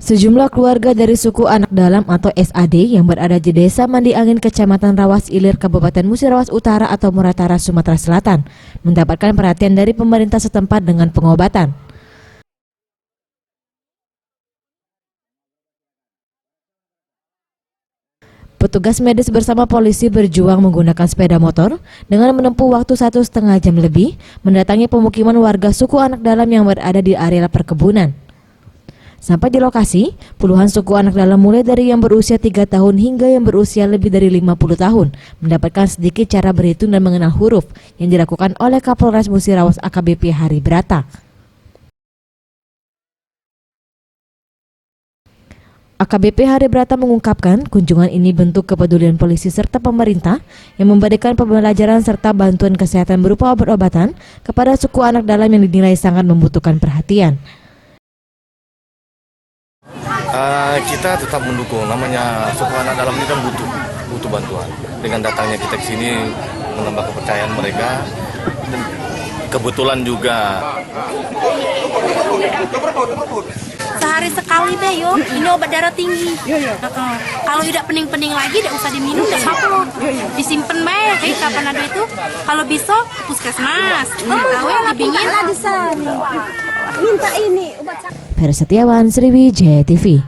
Sejumlah keluarga dari suku Anak Dalam atau SAD yang berada di Desa Mandi Angin, Kecamatan Rawas Ilir, Kabupaten Musirawas Utara atau Muratara, Sumatera Selatan, mendapatkan perhatian dari pemerintah setempat dengan pengobatan. Petugas medis bersama polisi berjuang menggunakan sepeda motor dengan menempuh waktu 1,5 jam lebih mendatangi pemukiman warga suku Anak Dalam yang berada di area perkebunan. Sampai di lokasi, puluhan suku Anak Dalam mulai dari yang berusia 3 tahun hingga yang berusia lebih dari 50 tahun mendapatkan sedikit cara berhitung dan mengenal huruf yang dilakukan oleh Kapolres Musirawas AKBP Hari Brata. AKBP Hari Brata mengungkapkan kunjungan ini bentuk kepedulian polisi serta pemerintah yang memberikan pembelajaran serta bantuan kesehatan berupa obat-obatan kepada suku Anak Dalam yang dinilai sangat membutuhkan perhatian. Kita tetap mendukung, namanya suku Anak Dalam ini kan butuh bantuan. Dengan datangnya kita ke sini menambah kepercayaan mereka, dan kebetulan juga sehari sekali deh yo, ini obat darah tinggi. Kalau tidak pening-pening lagi, tidak usah diminum, tidak apa-apa. Disimpan baik, kapan ada itu. Kalau bisa puskesmas, kalau dibingin di sana. Minta ini obat. Peri Setiawan, Sriwijaya TV.